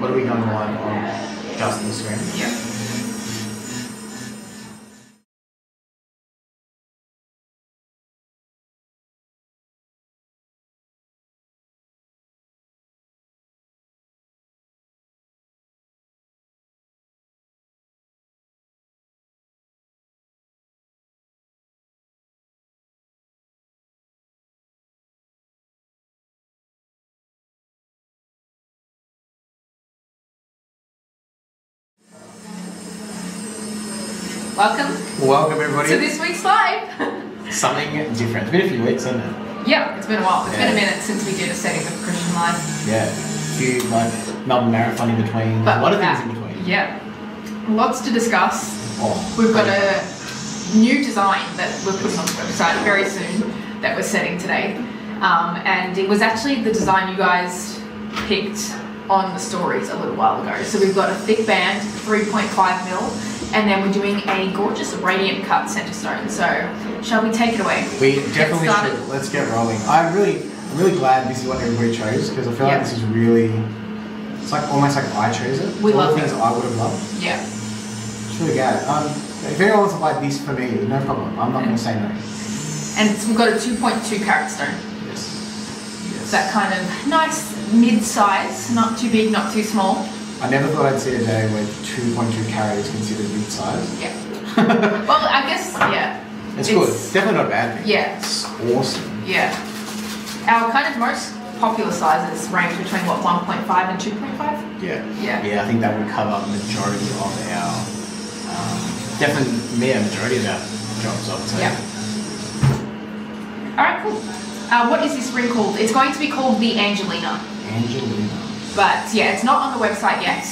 What are we going live on? Just Instagram? Yeah. Welcome everybody. To this week's live. Something different. It's been a few weeks, hasn't it? Yeah, it's been a while. It's been a minute since we did a setting of Christian live. Yeah. A few Melbourne Marathon in between. But a lot of things in between. Yeah. Lots to discuss. Oh, We've got a new design that we're putting on the website very soon that we're setting today. And it was actually the design you guys picked on the stories a little while ago. So we've got a thick band, 3.5 mil, and then we're doing a gorgeous radiant cut centre stone. So shall we take it away? We definitely should. Let's get rolling. I'm really glad this is what everybody chose, because I feel like this is really, it's like almost like I chose it. We love all the things I would have loved. Yeah. It's really good. If anyone wants to buy this for me, no problem. I'm not going to say no. And we've got a 2.2 carat stone. Yes. That kind of nice mid-size, not too big, not too small. I never thought I'd see a day where 2.2 carat is considered mid-size. Yeah. Well, I guess, yeah. It's good. It's definitely not a bad thing. Yeah. It's awesome. Yeah. Our kind of most popular sizes range between, what, 1.5 and 2.5? Yeah. Yeah. Yeah, I think that would cover the majority of our, definitely a majority of our jobs, I would say. Yeah. Alright, cool. What is this ring called? It's going to be called the Angelina. Angelina. But yeah, it's not on the website yet.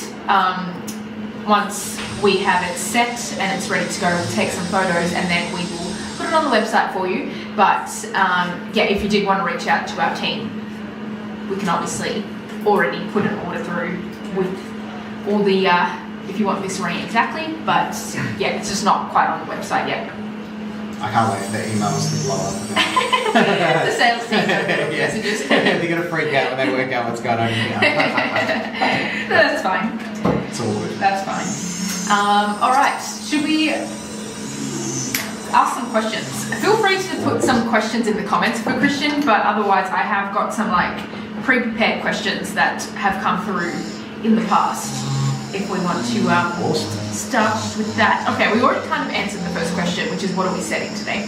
Once we have it set and it's ready to go, we'll take some photos and then we will put it on the website for you. But yeah, if you did want to reach out to our team, we can obviously already put an order through with all the, if you want this ring exactly. But yeah, it's just not quite on the website yet. I can't wait for the emails to blow up. The sales team messages. They're going to freak out when they work out what's going on here. That's fine. It's all good. That's fine. Alright, should we ask some questions? Feel free to put some questions in the comments for Christian, but otherwise I have got some like pre-prepared questions that have come through in the past. If we want to start with that. Okay, we already kind of answered the first question, which is what are we setting today?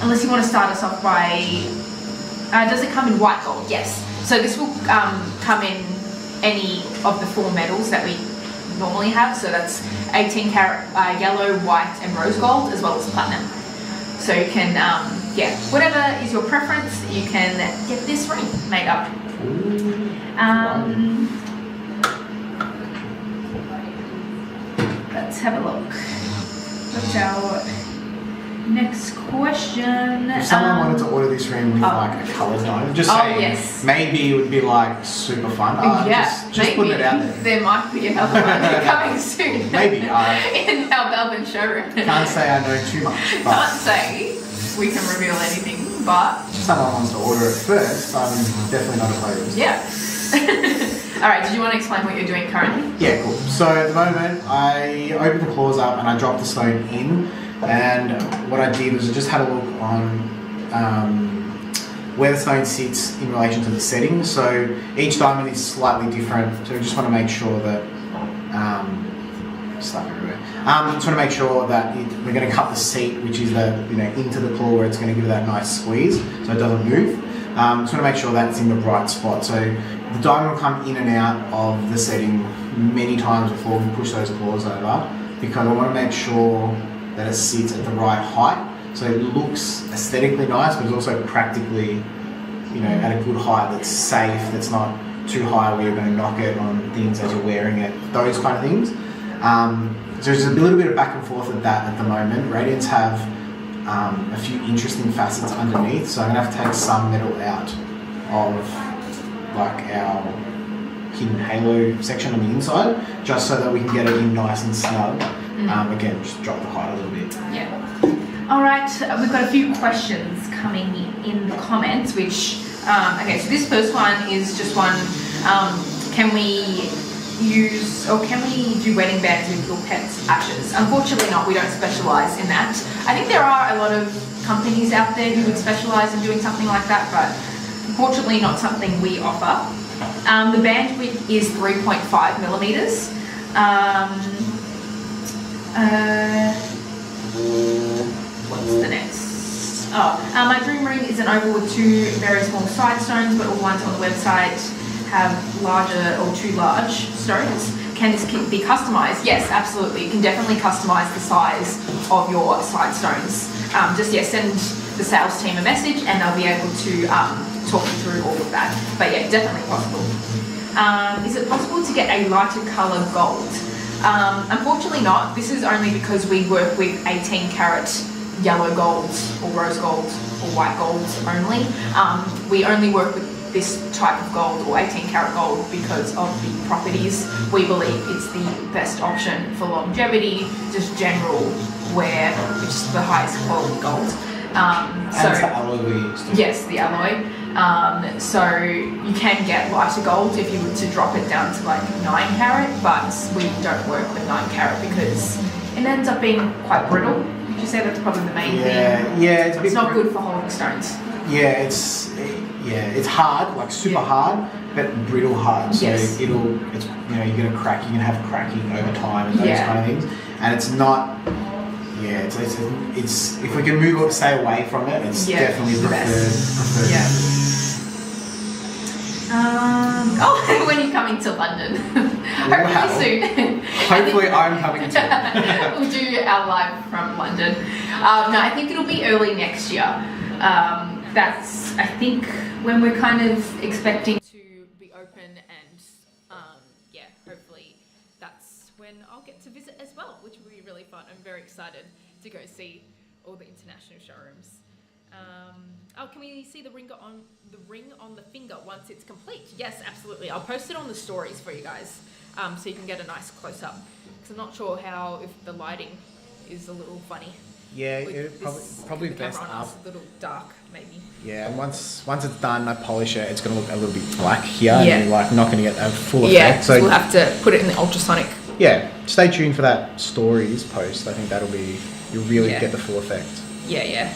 Unless you want to start us off by, does it come in white gold? Yes. So this will come in any of the 4 metals that we normally have. So that's 18 karat yellow, white and rose gold, as well as platinum. So you can, yeah, whatever is your preference, you can get this ring made up. Let's have a look. What's our next question? If someone wanted to order this ring with like a colour dome, just saying, yes. maybe it would be like super fun. Yeah, just putting it out there. There might be another one coming soon. Maybe. In our Melbourne showroom. Can't say I know too much. But can't say we can reveal anything, but if someone wants to order it first, I'm definitely not opposed. yeah. Alright, did you want to explain what you're doing currently? Yeah, cool. So at the moment, I opened the claws up and I dropped the stone in. And what I did was I just had a look on where the stone sits in relation to the setting. So each diamond is slightly different. So we just want to make sure that stuff everywhere. Just want to make sure that we're going to cut the seat, which is the into the claw where it's going to give it that nice squeeze, so it doesn't move. Just want to make sure that's in the right spot. So the diamond will come in and out of the setting many times before we push those claws over, because I want to make sure that it sits at the right height, so it looks aesthetically nice, but it's also practically, at a good height that's safe, that's not too high where you're going to knock it on things as you're wearing it, those kind of things. So there's a little bit of back and forth of that at the moment. Radiants have a few interesting facets underneath, so I'm going to have to take some metal out of like our hidden halo section on the inside, just so that we can get it in nice and snug. Again, just drop the height a little bit. Yeah. All right, we've got a few questions coming in the comments, which Okay, so this first one is just one. Can we do wedding bands with your pet's ashes? Unfortunately not, we don't specialise in that. I think there are a lot of companies out there who would specialise in doing something like that, but unfortunately not something we offer. The band width is 3.5 millimeters. What's the next? My dream ring is an oval with 2 very small side stones, but all ones on the website have larger or too large stones. Can this be customised? Yes, absolutely. You can definitely customise the size of your side stones. Send the sales team a message and they'll be able to talk you through all of that. But yeah, definitely possible. Is it possible to get a lighter colour gold? Unfortunately not. This is only because we work with 18 carat yellow gold or rose gold or white gold only. We only work with this type of gold or 18 karat gold because of the properties. We believe it's the best option for longevity, just general wear, which is the highest quality gold. And it's the alloy we used. Yes, the alloy. So you can get lighter gold if you were to drop it down to like 9 carat, but we don't work with 9 carat because it ends up being quite brittle. Would you say that's probably the main thing? Yeah, it's not good for holding stones. Yeah, it's hard, like super hard, but brittle hard. So Yes. you're gonna crack. You can have cracking over time and those kind of things. And it's not. Yeah, it's if we can stay away from it, it's definitely preferred. Yeah. When are you coming to London? Hopefully soon. Hopefully I'm coming too. We'll do our live from London. No, I think it'll be early next year. That's, I think, when we're kind of expecting to be open and hopefully that's when I'll get to visit as well, which will be really fun. I'm very excited to go see all the international showrooms. Can we see the ring on the finger once it's complete? Yes, absolutely. I'll post it on the stories for you guys, so you can get a nice close up. Because I'm not sure if the lighting is a little funny. Yeah, probably best up. A little dark, maybe. Yeah, and once it's done, I polish it. It's gonna look a little bit black here, Yeah. and you're not gonna get a full effect. Yeah, So we'll have to put it in the ultrasonic. yeah, stay tuned for that stories post. I think you'll really get the full effect. Yeah.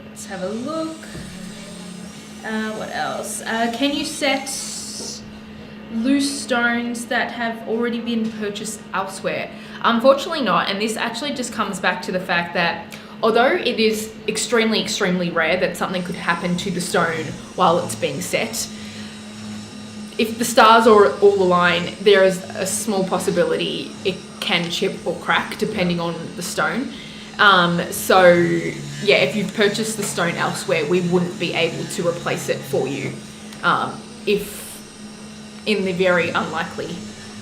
Let's have a look. What else? Can you set loose stones that have already been purchased elsewhere? Unfortunately not, and this actually just comes back to the fact that although it is extremely, extremely rare that something could happen to the stone while it's being set, if the stars are all align, there is a small possibility it can chip or crack depending on the stone. If you've purchased the stone elsewhere, we wouldn't be able to replace it for you if in the very unlikely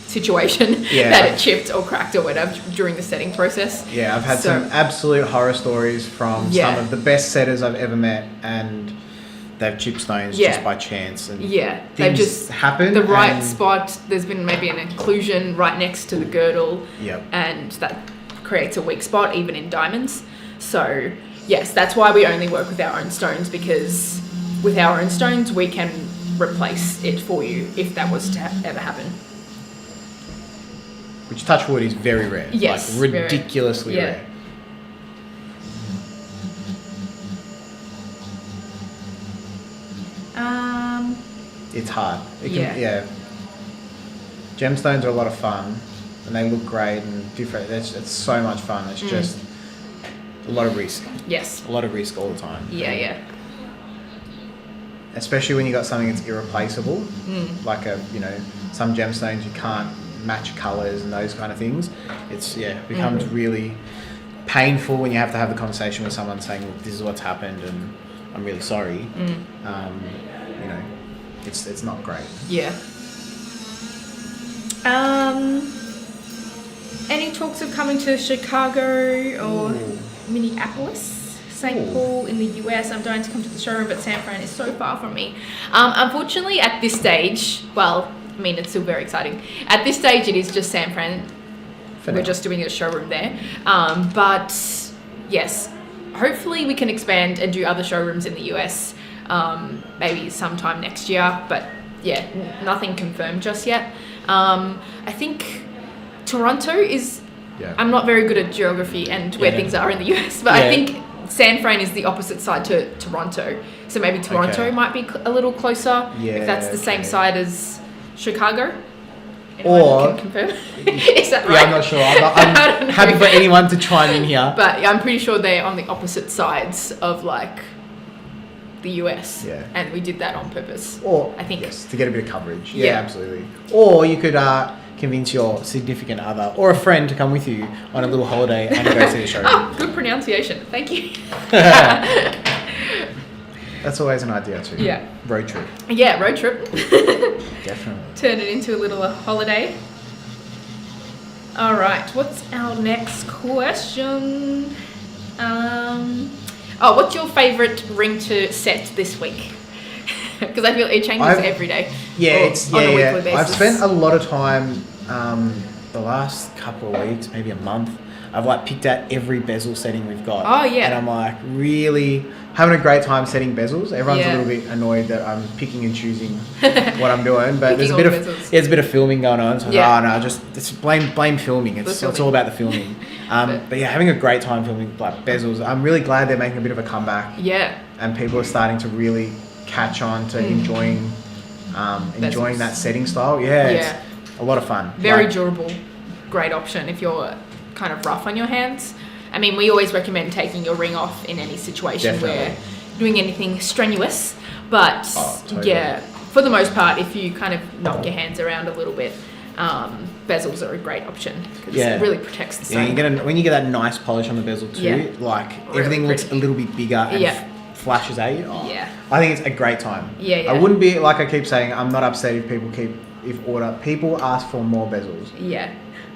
situation that it chipped or cracked or whatever during the setting process. Yeah, I've had some absolute horror stories from some of the best setters I've ever met, and they've chipped stones just by chance. And they've just happened. The right spot. There's been maybe an inclusion right next to the girdle, and that creates a weak spot even in diamonds. So yes, that's why we only work with our own stones, because with our own stones we can replace it for you if that was to ever happen. Which, touch wood, is very rare. Yes, like ridiculously rare. It's hard. Gemstones are a lot of fun, and they look great and different. It's so much fun. It's just a lot of risk. Yes. A lot of risk all the time. Yeah. Especially when you got something that's irreplaceable, like some gemstones you can't match colours and those kind of things. It becomes really painful when you have to have the conversation with someone saying, "Look, this is what's happened, and I'm really sorry." It's not great. Yeah. Any talks of coming to Chicago or Minneapolis? St. Paul in the US. I'm dying to come to the showroom, but San Fran is so far from me. Unfortunately, at this stage, it's still very exciting. At this stage, it is just San Fran. We're just doing a showroom there. But yes, hopefully we can expand and do other showrooms in the US, maybe sometime next year. But yeah, nothing confirmed just yet. I think Toronto is. Yeah. I'm not very good at geography and where things are in the US, but I think San Fran is the opposite side to Toronto. So maybe Toronto might be a little closer if that's the same side as Chicago. Anyone can confirm? Is that right? Yeah, I'm not sure. I'm happy for anyone to chime in here. But I'm pretty sure they're on the opposite sides of like the US. Yeah. And we did that on purpose. Or I think to get a bit of coverage. Yeah, absolutely. Or you could convince your significant other or a friend to come with you on a little holiday and go see the showroom. Oh, good pronunciation. Thank you. That's always an idea too. Yeah. Road trip. Yeah, road trip. Definitely. Turn it into a little holiday. All right, what's our next question? What's your favourite ring to set this week? Because I feel it changes every day. Yeah, on a weekly basis. I've spent a lot of time the last couple of weeks, maybe a month. I've like picked out every bezel setting we've got. Oh yeah. And I'm like really having a great time setting bezels. Everyone's a Yeah. little bit annoyed that I'm picking and choosing what I'm doing, but there's a Picking bit all of bezels. there's a bit of filming going on. So Yeah. no, just it's blame filming. It's filming. all about the filming. But yeah, having a great time filming like bezels. I'm really glad they're making a bit of a comeback. Yeah. And people are starting to really catch on to enjoying Bezels. that setting style. Yeah, it's a lot of fun. Very Like, durable. Great option if you're kind of rough on your hands. I mean, we always recommend taking your ring off in any situation Definitely. where you're doing anything strenuous. But Totally. yeah, for the most part, if you kind of knock your hands around a little bit, bezels are a great option because it really protects the Yeah, stone. when you get that nice polish on the bezel too, like Really everything looks a pretty. little bit bigger and flashes at you. Oh, Yeah. I think it's a great time. Yeah. I wouldn't be, like I keep saying, I'm not upset if people ask for more bezels. Yeah.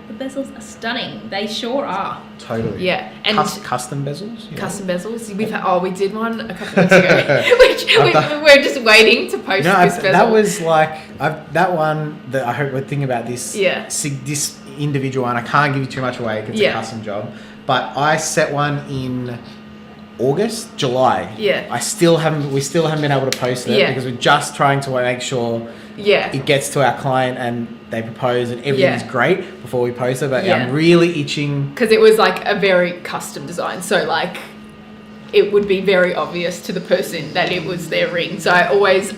The bezels are stunning. They sure are. Totally. Yeah. And custom bezels? You know? custom bezels. We did one a couple of weeks ago, which we're just waiting to post this bezel. That was like that one that I hope we're thinking about this. Yeah. This individual one. I can't give you too much away because it's a custom job. But I set one in August, July. Yeah. We still haven't been able to post it because we're just trying to make sure it gets to our client and they propose and everything's great before we post it. But I'm really itching because it was like a very custom design, so like it would be very obvious to the person that it was their ring. So I always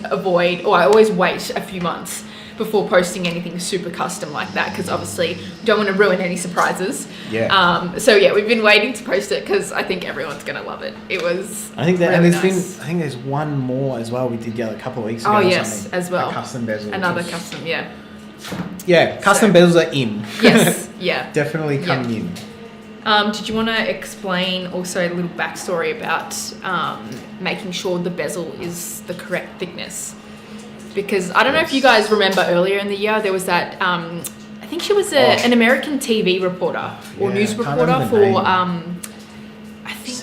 wait a few months before posting anything super custom like that because obviously don't want to ruin any surprises. So we've been waiting to post it because I think everyone's gonna love it. It was I think really nice. I think there's one more as well we did a couple of weeks ago. Oh or yes, something. as well. A custom bezel. Another custom, custom bezels are in. Yes, yeah. Definitely coming in. Did you want to explain also a little backstory about making sure the bezel is the correct thickness? Because I don't know if you guys remember earlier in the year, there was that, I think she was an American TV reporter or news I can't reporter remember the for, name. I think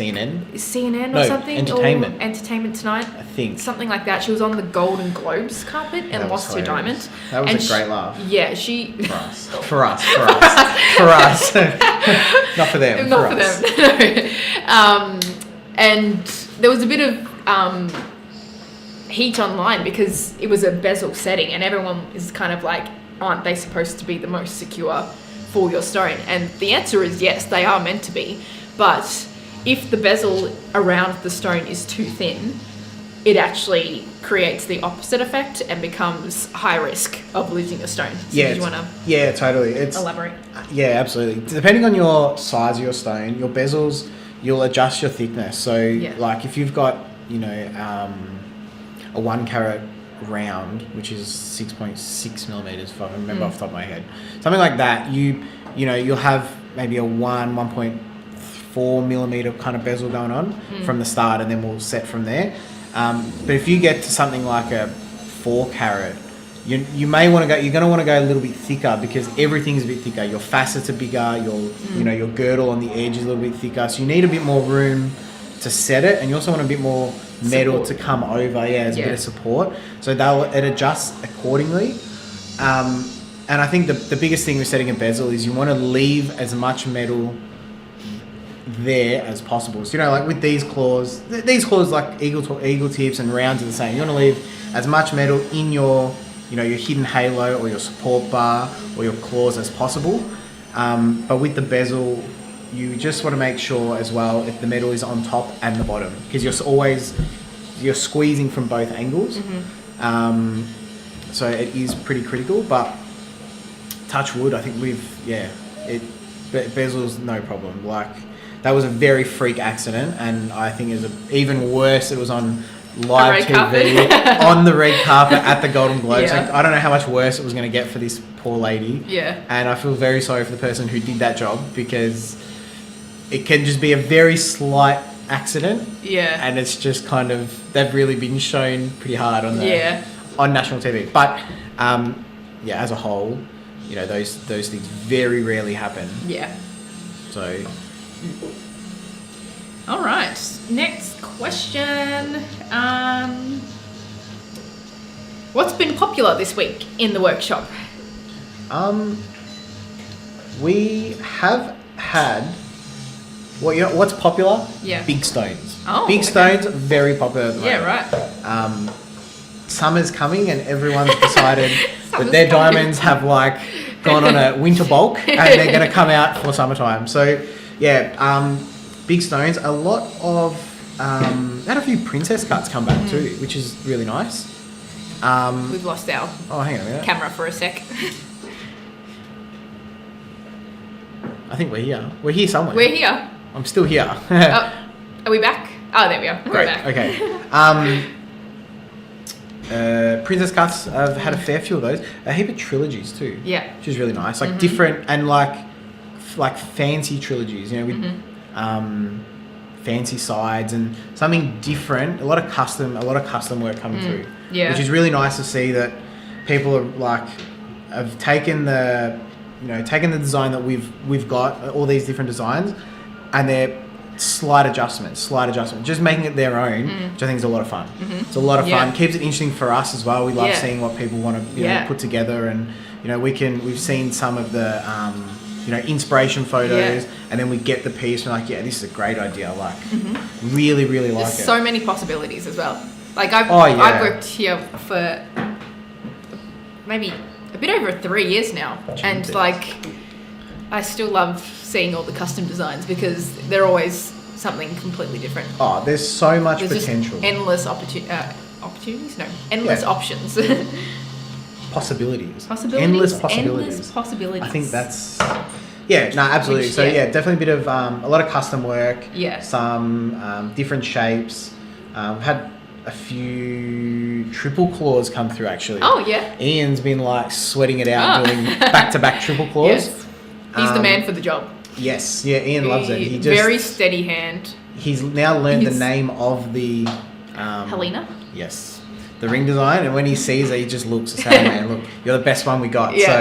CNN? or something? Entertainment. Or Entertainment Tonight? I think. Something like that. She was on the Golden Globes carpet and lost her diamond. That was a great laugh. Yeah, she... For us. For us. Not for them. Not for them. And there was a bit of heat online because it was a bezel setting and everyone is kind of like, aren't they supposed to be the most secure for your stone? And the answer is yes, they are meant to be. But if the bezel around the stone is too thin, it actually creates the opposite effect and becomes high risk of losing a stone. So do you want to totally. elaborate? Yeah, absolutely. Depending on your size of your stone, your bezels, you'll adjust your thickness. So like if you've got, a 1 carat round, which is 6.6 millimeters, if I remember off the top of my head, something like that, you'll have maybe a 1.4 millimeter kind of bezel going on from the start, and then we'll set from there. But if you get to something like a 4 carat, you're going to want to go a little bit thicker because everything's a bit thicker. Your facets are bigger. Your girdle on the edge is a little bit thicker. So you need a bit more room to set it, and you also want a bit more metal to come over, as a bit of support. So it adjusts accordingly. And I think the biggest thing with setting a bezel is you want to leave as much metal there as possible. So, like with these claws like eagle tips and rounds are the same. You want to leave as much metal in your, your hidden halo or your support bar or your claws as possible. But with the bezel, you just want to make sure as well if the metal is on top and the bottom, because you're squeezing from both angles. So it is pretty critical, but touch wood, I think bezel's no problem. Like, that was a very freak accident, and I think it was even worse. It was on live TV on the red carpet at the Golden Globes. Yeah. Like, I don't know how much worse it was going to get for this poor lady. Yeah. And I feel very sorry for the person who did that job, because it can just be a very slight accident. Yeah. And it's just kind of, they've really been shown pretty hard on on national TV. But as a whole, those things very rarely happen. Yeah. So. All right. Next question. What's been popular this week in the workshop? We have had. What's popular? Yeah. Big stones. Oh, Big okay. stones, very popular at the moment. Yeah, right. Summer's coming, and everyone's decided Summer's that their coming. diamonds have gone on a winter bulk, and they're going to come out for summertime. So, big stones. A lot of had a few princess cuts come back too, which is really nice. We've lost our Hang on a minute. camera for a sec. I think we're here. We're here somewhere. We're here. I'm still here. Oh, are we back? Oh, there we are. We're Great. back. Okay. Princess cuts. I've had a fair few of those. A heap of trilogies too. Yeah. Which is really nice. Like different and like fancy trilogies. With fancy sides and something different. A lot of custom work coming through. Yeah. Which is really nice to see that people are have taken the design that we've got, all these different designs, and they're slight adjustments, just making it their own, which I think is a lot of fun. It's a lot of fun. Keeps it interesting for us as well. We love seeing what people want to put together, and we've seen some of the inspiration photos, and then we get the piece and we're like, this is a great idea. Really, really like There's it. so many possibilities as well. I've worked here for maybe a bit over 3 years now, and I still love seeing all the custom designs because they're always something completely different. Oh, there's so much There's potential. just endless opportunities. No, endless options. Possibilities. Possibilities. Endless possibilities. I think that's... absolutely. Which, so definitely a bit of a lot of custom work. Yeah. Some different shapes. We've had a few triple claws come through actually. Oh yeah. Ian's been sweating it out doing back-to-back triple claws. Yes. He's the man for the job. Yes. Yeah. Ian loves it. He just very steady hand. He's now learned the name of the Helena. Yes. The ring design, and when he sees it, he just looks and says, "Hey man, look, you're the best one we got." Yeah. So,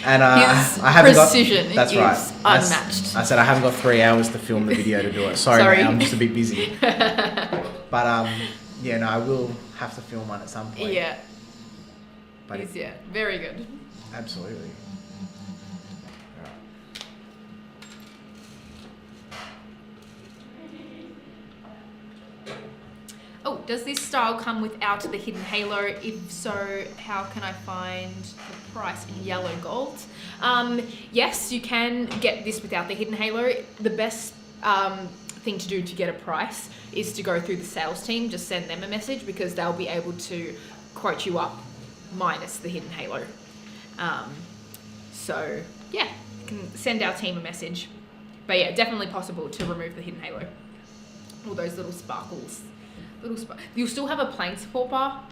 and his I haven't precision got. That's is right. unmatched. I said I haven't got 3 hours to film the video to do it. Sorry. Man, I'm just a bit busy. But I will have to film one at some point. Yeah. But He's very good. Absolutely. Oh, does this style come without the hidden halo? If so, how can I find the price in yellow gold? Yes, you can get this without the hidden halo. The best thing to do to get a price is to go through the sales team. Just send them a message because they'll be able to quote you up minus the hidden halo. You can send our team a message. But definitely possible to remove the hidden halo. All those little sparkles. You'll still have a plain support bar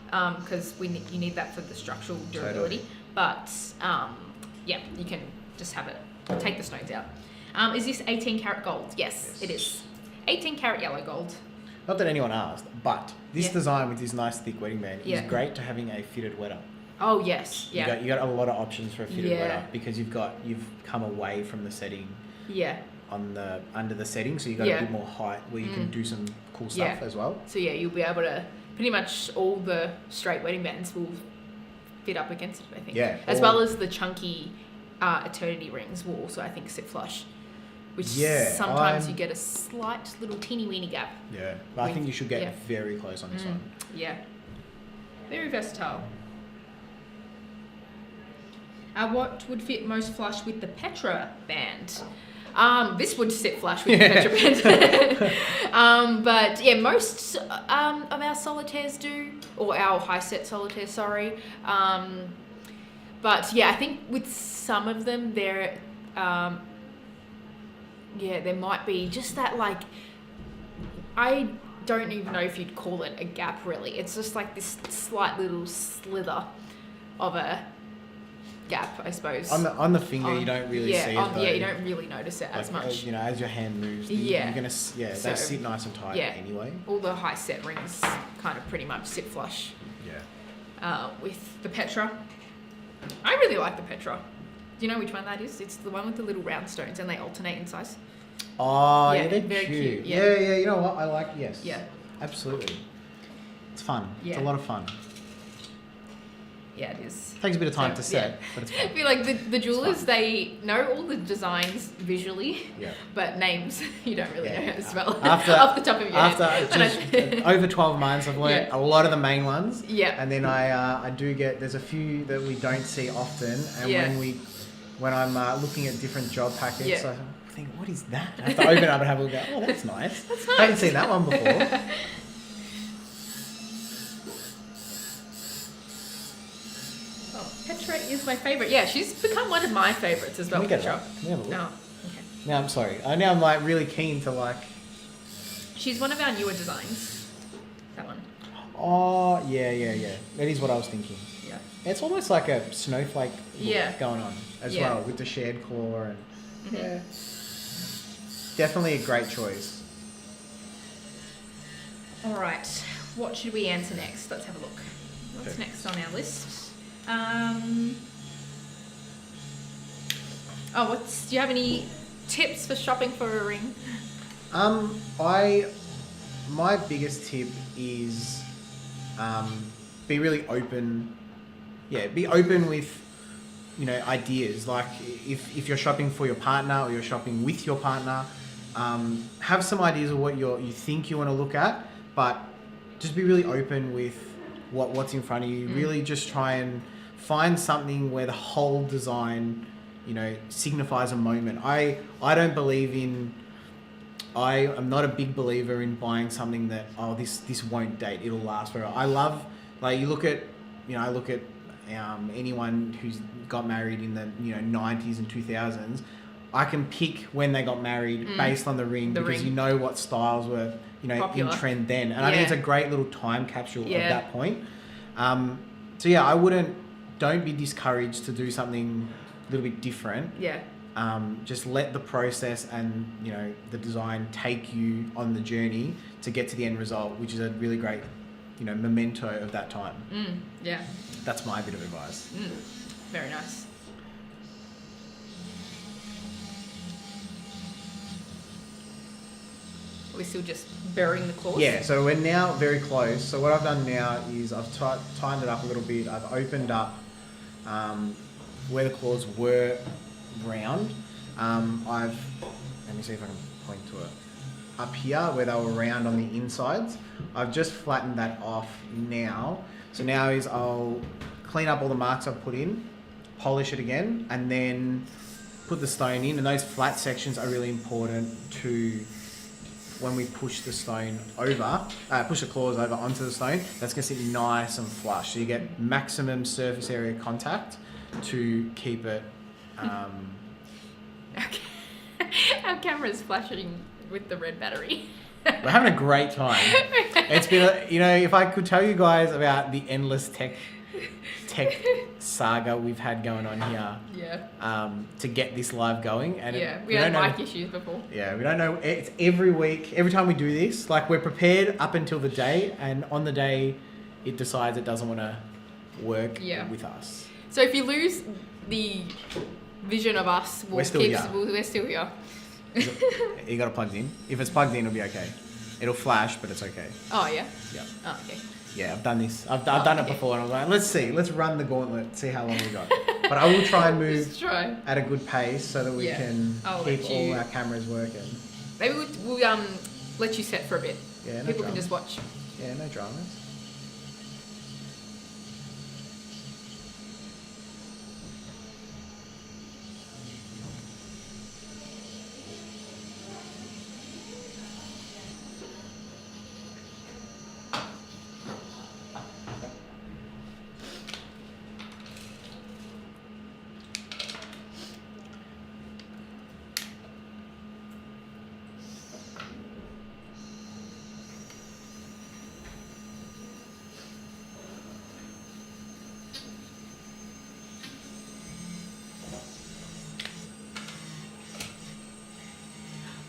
because you need that for the structural durability. Totally. But you can just have it. Take the stones out. Is this 18 karat gold? Yes, it is. 18 karat yellow gold. Not that anyone asked, but this design with this nice thick wedding band is great to having a fitted wetter. Oh yes, yeah. You got a lot of options for a fitted wetter because you've come away from the setting. Yeah. Under the setting, so you got a bit more height where you can do some cool stuff as well. So you'll be able to pretty much all the straight wedding bands will fit up against it, I think. Yeah. As well as the chunky eternity rings will also, I think, sit flush. which Yeah, sometimes you get a slight little teeny weeny gap. Yeah, but I think you should get very close on this one. Yeah, very versatile. What would fit most flush with the Petra band? This would sit flush with the Petra band. But yeah, most of our solitaires do, or our high set solitaires, sorry. But yeah, I think with some of them there, there might be just that, like, I don't even know if you'd call it a gap really. It's just like this slight little slither of a gap, I suppose. On the finger, you don't really see it. Though. Yeah, you don't really notice it as much. As your hand moves, you're gonna they sit nice and tight anyway. All the high set rings kind of pretty much sit flush. Yeah. With the Petra, I really like the Petra. Do you know which one that is? It's the one with the little round stones, and they alternate in size. Oh, yeah, they're very cute. Yeah. Yeah. You know what? I like. Yes. Yeah. Absolutely. It's fun. Yeah. It's a lot of fun. Yeah, it is. Takes a bit of time to set, but it's fun. I feel like the jewelers, they know all the designs visually, but names you don't really know how to spell off the top of your head. After over 12 months, I've learned a lot of the main ones. Yeah. And then I do get, there's a few that we don't see often, and when I'm looking at different job packets, I think, what is that? I have to open it up and have a look at. Oh, that's nice. That's nice. I haven't seen that one before. Petra is my favourite. Yeah, she's become one of my favourites as well. Can we Petra. Can we have a look? No. Okay. Now I'm sorry. Now I'm like really keen to like. She's one of our newer designs. That one. Oh yeah. That is what I was thinking. Yeah. It's almost like a snowflake look going on as well with the shared claw and definitely a great choice. All right. What should we answer next? Let's have a look. What's next on our list? Do you have any tips for shopping for a ring? My biggest tip is be really open. Yeah, be open with ideas. Like if you're shopping for your partner or you're shopping with your partner, have some ideas of what you think you want to look at, but just be really open with what's in front of you. Really just try and find something where the whole design, signifies a moment. I don't believe in. I am not a big believer in buying something that this won't date. It'll last forever. I love I look at anyone who's got married in the 90s and 2000s. I can pick when they got married based on the ring because you know what styles were popular. In trend then, and I think it's a great little time capsule at that point. Don't be discouraged to do something a little bit different. Yeah. Just let the process and the design take you on the journey to get to the end result, which is a really great memento of that time. Yeah. That's my bit of advice. Very nice. Are we still just burying the claws? Yeah, so we're now very close. So what I've done now is I've tightened it up a little bit. I've opened up where the claws were round. Let me see if I can point to it. Up here where they were round on the insides, I've just flattened that off now. So now I'll clean up all the marks I've put in, polish it again, and then put the stone in. And those flat sections are really important to when we push the stone over, push the claws over onto the stone. That's going to sit nice and flush. So you get maximum surface area contact to keep it. Okay. Our camera's flashing with the red battery. We're having a great time. It's been, if I could tell you guys about the endless tech saga we've had going on here. Yeah. To get this live going, and we had mic issues before. Yeah, we don't know. It's every week, every time we do this, like we're prepared up until the day, and on the day, it decides it doesn't want to work with us. So if you lose the vision of us, we're still here. We're still here. You got it plugged in. If it's plugged in, it'll be okay. It'll flash, but it's okay. Oh yeah. Yeah. Oh okay. Yeah, I've done this. I've done it before, and I was like, let's run the gauntlet, see how long we got. But But I will try and move Just try. at a good pace so that we Yeah. can I'll keep let all you- our cameras working. Maybe we'll let you set for a bit. Yeah, no People dramas. can just watch. Yeah, no dramas.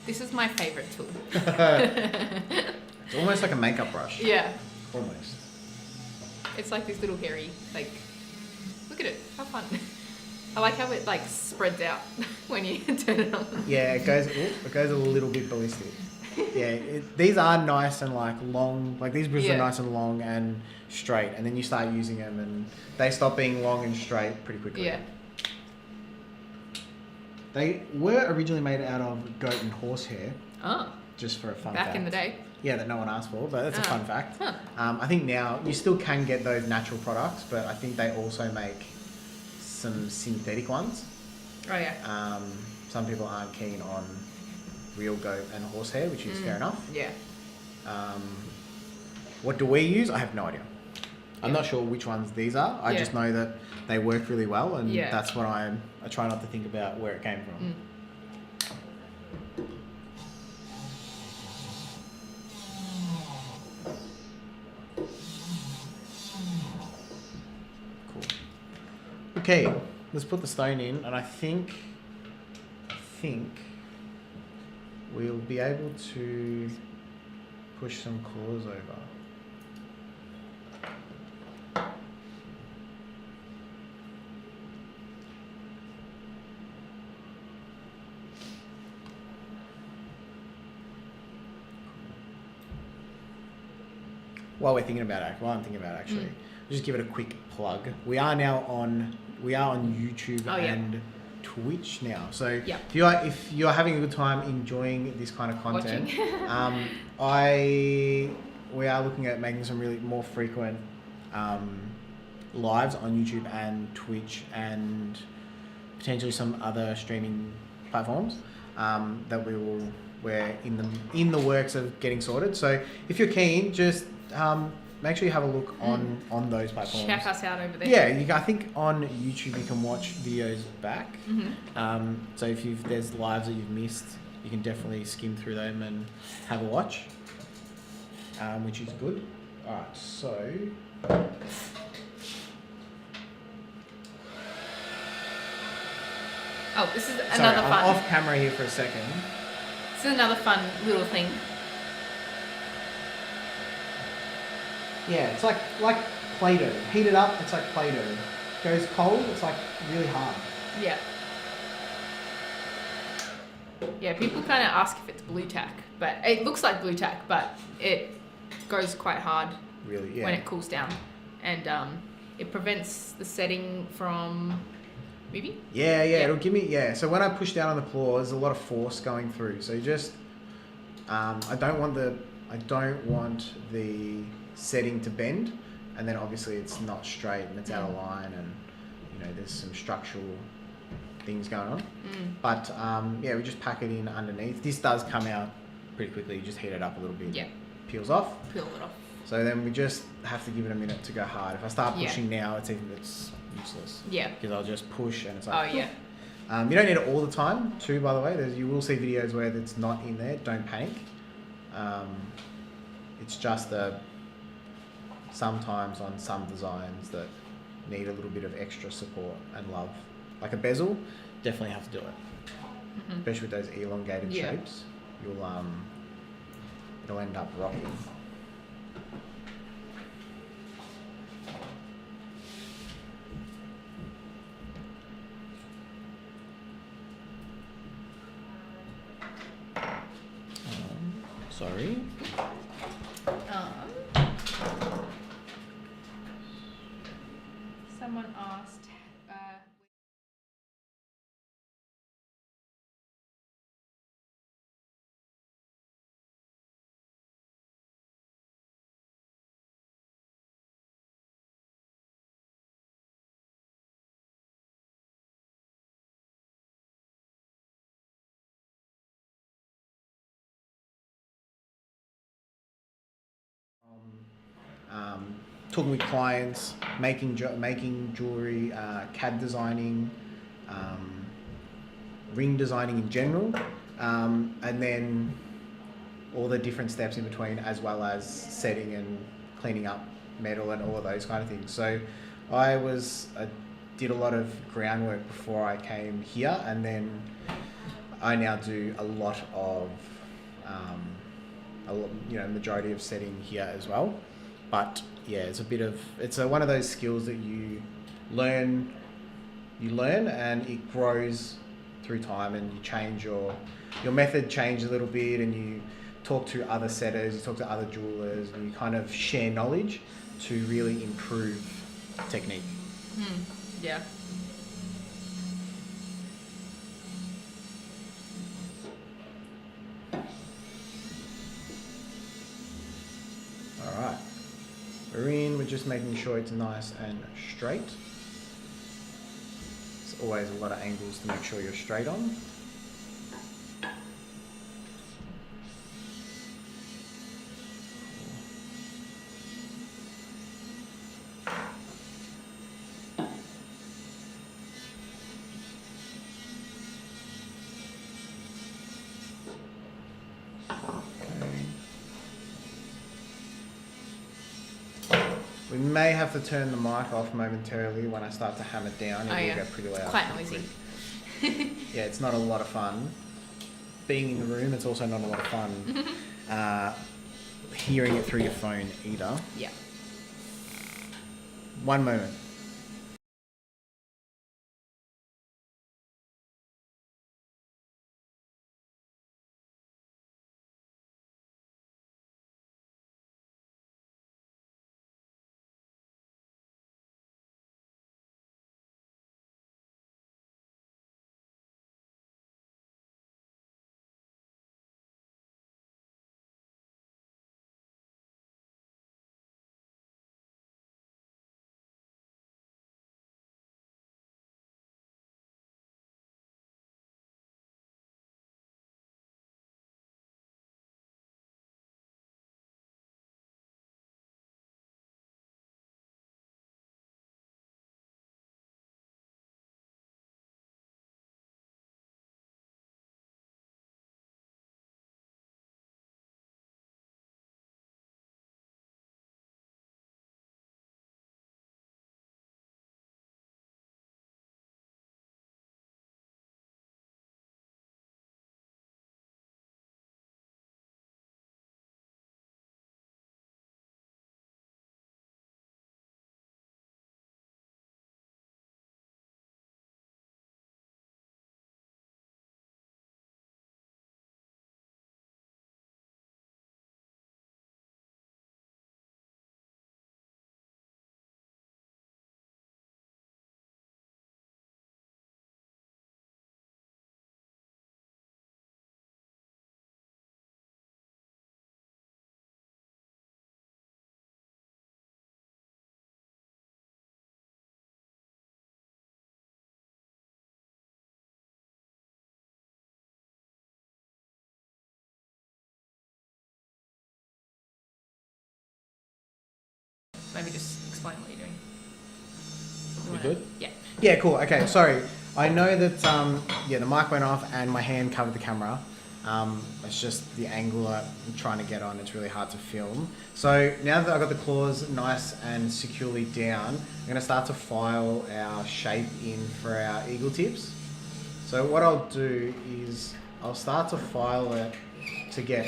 This is my favorite tool. It's almost like a makeup brush. Yeah. Almost. It's like this little hairy, like, look at it, how fun. I like how it like spreads out when you turn it on. Yeah, it goes a little bit ballistic. Yeah, these are nice and like long, like these bristles are nice and long and straight, and then you start using them and they stop being long and straight pretty quickly. Yeah. They were originally made out of goat and horse hair, Oh, just for a fun fact. back in the day. Yeah, that no one asked for, but that's a fun fact. Huh. I think now you still can get those natural products, but I think they also make some synthetic ones. Oh yeah. Some people aren't keen on real goat and horse hair, which is fair enough. Yeah. What do we use? I have no idea. I'm not sure which ones these are. I just know that they work really well, and that's what I try not to think about where it came from. Cool. Okay, let's put the stone in, and I think we'll be able to push some claws over. While I'm thinking about it, actually, just give it a quick plug. We are on YouTube and Twitch now. So if you're having a good time enjoying this kind of content, we are looking at making some really more frequent lives on YouTube and Twitch and potentially some other streaming platforms that we're in the works of getting sorted. So if you're keen, just make sure you have a look on those platforms. Check us out over there. Yeah, I think on YouTube you can watch videos back. So if there's lives that you've missed, you can definitely skim through them and have a watch, which is good. All right, so this is sorry, another I'm fun. off camera here for a second. This is another fun little thing. Yeah, it's like Play-Doh. Heat it up, it's like Play-Doh. Goes cold, it's like really hard. Yeah. Yeah, people kind of ask if it's blue tack, but it looks like blue tack, but it goes quite hard Really, when it cools down, and it prevents the setting from moving. Yeah, it'll give me, so when I push down on the claw, there's a lot of force going through, so you just, I don't want the setting to bend, and then obviously it's not straight and it's out of line, and there's some structural things going on. But we just pack it in underneath. This does come out pretty quickly. You just heat it up a little bit. Yeah. Peels off. Peel it off. So then we just have to give it a minute to go hard. If I start pushing now, it's useless. Yeah. Because I'll just push and it's like. Oh yeah. You don't need it all the time too, by the way. You will see videos where it's not in there. Don't panic. It's just sometimes on some designs that need a little bit of extra support and love. Like a bezel, definitely have to do it. Especially with those elongated shapes. It'll end up rocking. Sorry. Someone asked talking with clients, making jewelry, CAD designing, ring designing in general, and then all the different steps in between, as well as setting and cleaning up metal and all of those kind of things. So I did a lot of groundwork before I came here, and then I now do a lot of majority of setting here as well. But yeah, it's one of those skills that you learn and it grows through time, and you change your method change a little bit, and you talk to other setters, you talk to other jewelers, and you kind of share knowledge to really improve technique. Yeah. All right. We're just making sure it's nice and straight. There's always a lot of angles to make sure you're straight on. We may have to turn the mic off momentarily when I start to hammer down. It will get pretty loud. It's quite noisy. Yeah, it's not a lot of fun. Being in the room, it's also not a lot of fun. Hearing it through your phone either. Yeah. One moment. Maybe just explain what you're doing. You good? Yeah. Yeah, cool. Okay, sorry. I know that the mic went off and my hand covered the camera. It's just the angle I'm trying to get on. It's really hard to film. So now that I've got the claws nice and securely down, I'm going to start to file our shape in for our eagle tips. So what I'll do is I'll start to file it to get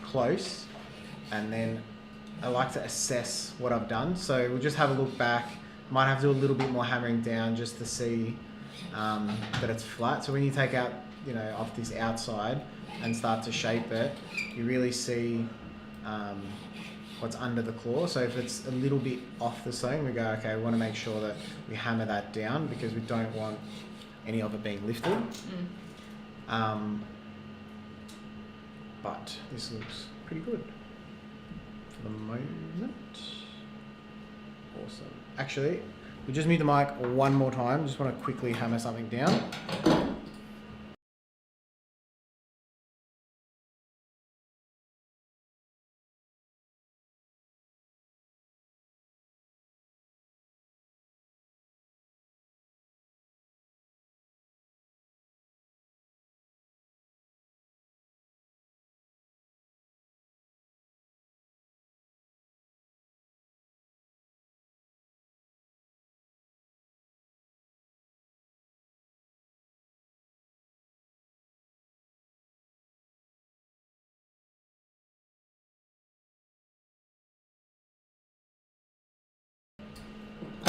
close, and then I like to assess what I've done. So we'll just have a look back. Might have to do a little bit more hammering down just to see that it's flat. So when you take out, off this outside and start to shape it, you really see what's under the claw. So if it's a little bit off the seam, we go, okay, we want to make sure that we hammer that down because we don't want any of it being lifted. But this looks pretty good for the moment. Awesome. Actually, we just mute the mic one more time. Just want to quickly hammer something down.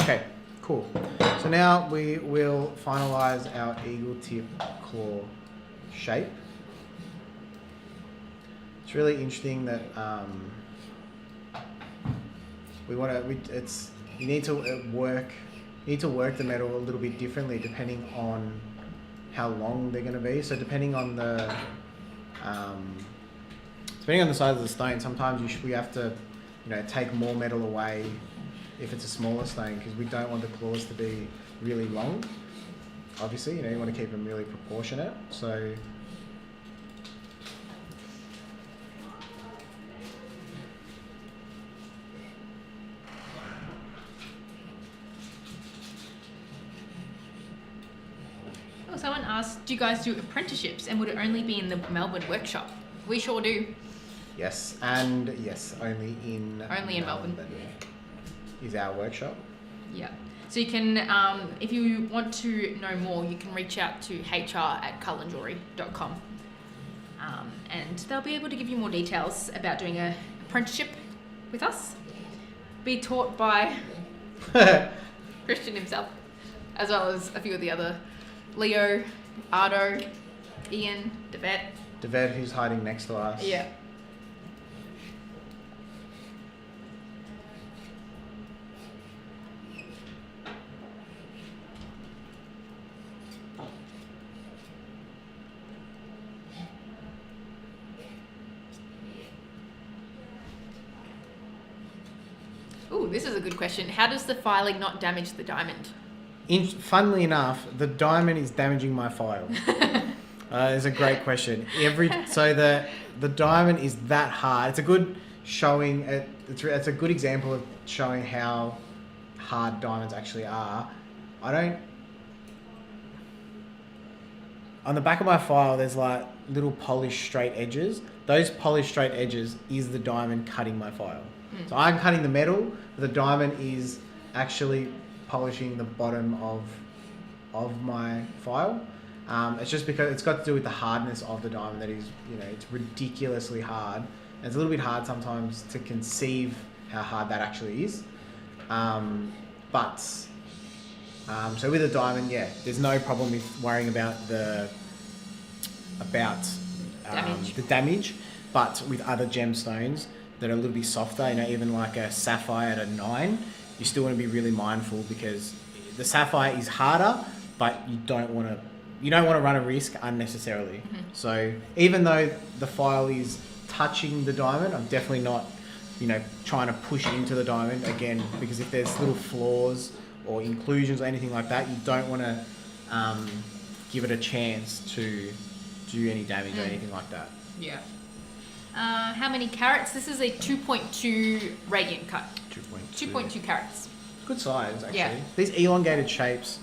Okay, cool. So now we will finalize our eagle tip claw shape. It's really interesting that you need to work the metal a little bit differently depending on how long they're going to be. So depending on the size of the stone, sometimes we have to, take more metal away if it's a smaller stone, because we don't want the claws to be really long. Obviously, you want to keep them really proportionate. So someone asked, do you guys do apprenticeships, and would it only be in the Melbourne workshop? We sure do. Yes, and yes, only in Melbourne is our workshop. Yeah. So you can, if you want to know more, you can reach out to hr@cullenjewelry.com, and they'll be able to give you more details about doing an apprenticeship with us. Be taught by Christian himself, as well as a few of the other Leo, Ardo, Ian, Devet, who's hiding next to us. Yeah. Ooh, this is a good question. How does the filing not damage the diamond? Funnily enough, the diamond is damaging my file. It's a great question. So the diamond is that hard. It's a good showing. It's a good example of showing how hard diamonds actually are. On the back of my file, there's like little polished straight edges. Those polished straight edges is the diamond cutting my file. So I'm cutting the metal, but the diamond is actually polishing the bottom of my file. It's just because it's got to do with the hardness of the diamond that is, it's ridiculously hard. And it's a little bit hard sometimes to conceive how hard that actually is. So with a diamond, there's no problem with worrying about the damage. But with other gemstones that are a little bit softer, even like a sapphire at a 9, you still want to be really mindful, because the sapphire is harder, but you don't want to run a risk unnecessarily. Mm-hmm. So even though the file is touching the diamond, I'm definitely not, trying to push into the diamond again, because if there's little flaws or inclusions or anything like that, you don't want to give it a chance to do any damage or anything like that. Yeah. How many carats? This is a 2.2 radiant cut. 2.2 carats. Good size, actually. Yeah. These elongated shapes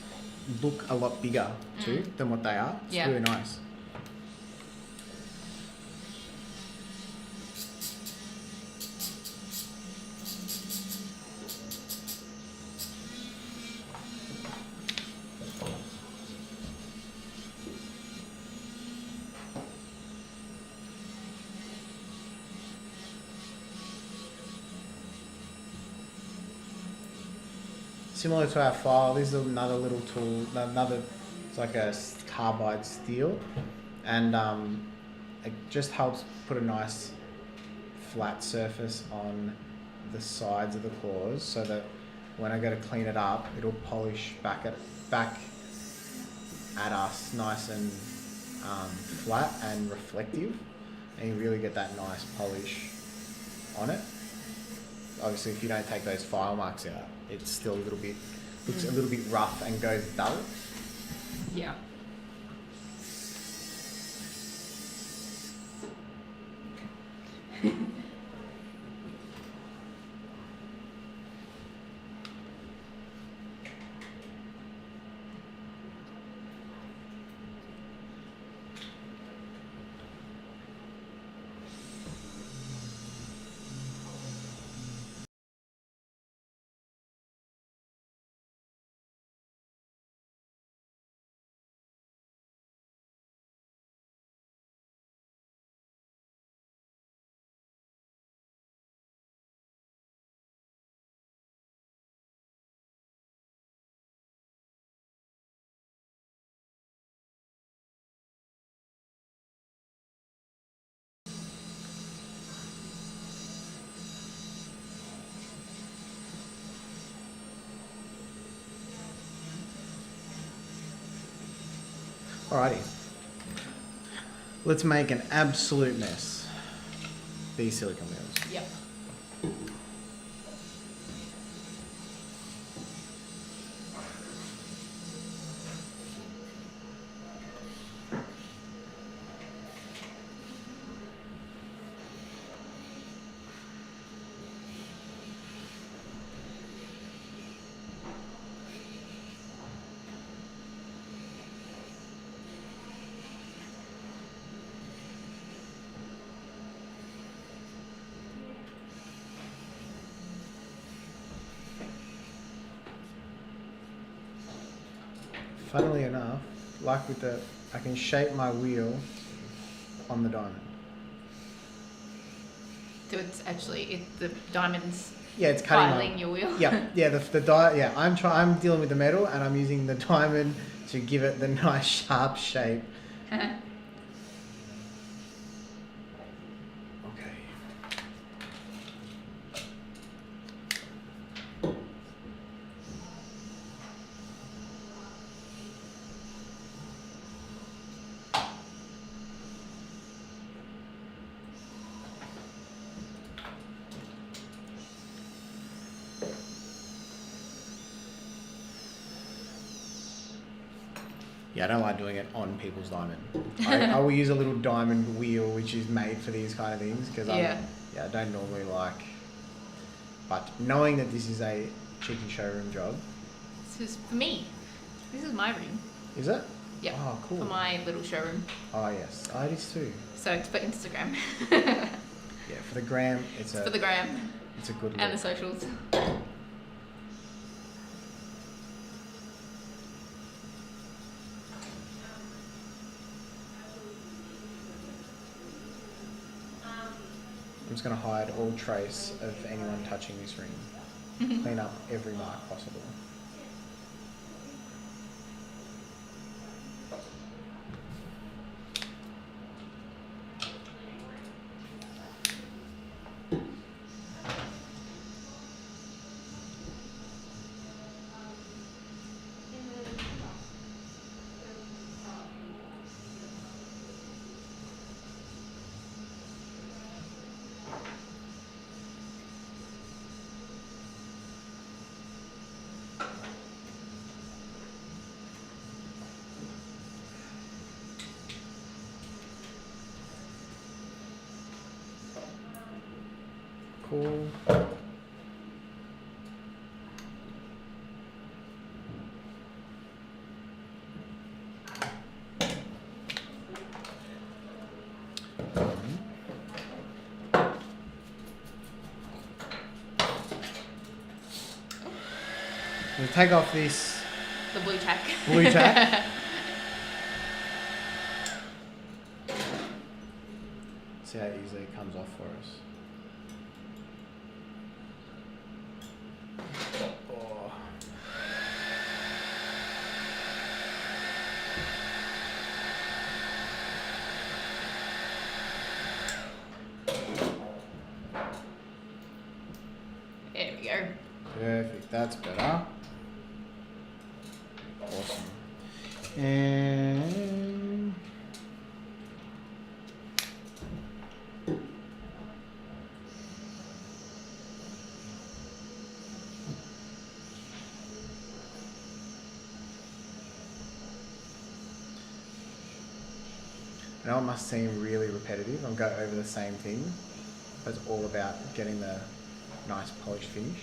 look a lot bigger too than what they are. It's really nice. Similar to our file, this is another little tool. It's like a carbide steel, and it just helps put a nice flat surface on the sides of the claws, so that when I go to clean it up, it'll polish back at us nice and flat and reflective, and you really get that nice polish on it. Obviously, if you don't take those file marks out, it's still looks a little bit rough and goes dull. Yeah. Alrighty. Let's make an absolute mess. These silicone wheels. Yep. Funnily enough, like with the, I can shape my wheel on the diamond. So it's actually the diamonds. Yeah, it's cutting filing your wheel. Yeah, yeah. Yeah, I'm dealing with the metal, and I'm using the diamond to give it the nice sharp shape. Okay. Yeah, I don't like doing it on people's diamond. I will use a little diamond wheel which is made for these kind of things because I don't normally like. But knowing that this is a cheeky showroom job. This is for me. This is my room. Is it? Yeah. Oh, cool. For my little showroom. Oh yes, it is too. So it's for Instagram. Yeah, for the gram, it's for the gram. It's a good look. And the socials. I'm just going to hide all trace of anyone touching this ring. Clean up every mark possible. Cool. We'll take off this The blue tack. blue tack. See how easily it comes off for us. Oh. There we go. Perfect, that's better. Awesome. And I know it must seem really repetitive. I'll go over the same thing, but it's all about getting the nice polished finish.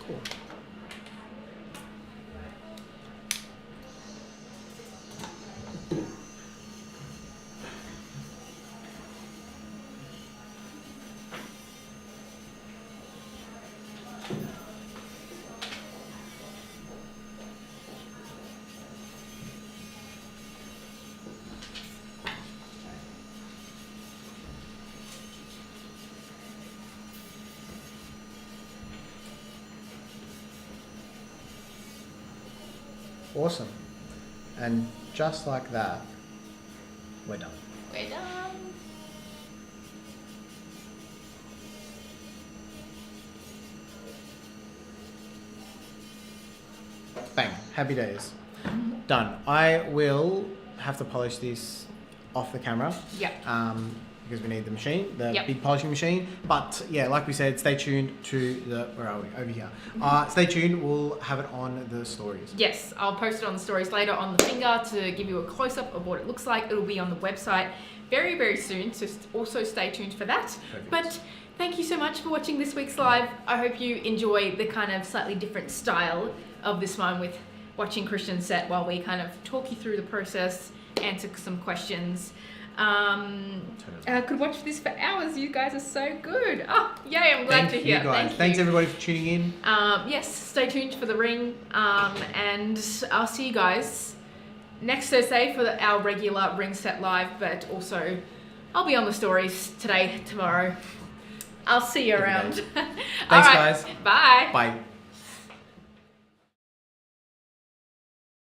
Cool. Awesome. And just like that, we're done. We're done. Happy days. Done. I will have to polish this off the camera. Yep. Because we need the machine, the Yep. big polishing machine. But yeah, like we said, stay tuned to the, where are we? Over here. Stay tuned, we'll have it on the stories. Yes, I'll post it on the stories later on the finger to give you a close-up of what it looks like. It'll be on the website very, very soon, so also stay tuned for that. Perfect. But thank you so much for watching this week's live. I hope you enjoy the kind of slightly different style of this one with watching Christian set while we kind of talk you through the process, answer some questions. I could watch this for hours. You guys are so good. Oh, yay, I'm glad to hear. You guys. Thank you. Thanks everybody for tuning in. Yes, stay tuned for the ring. And I'll see you guys next Thursday for our regular ring set live, but also I'll be on the stories today, tomorrow. I'll see you around. Thanks, All right, guys. Bye. Bye.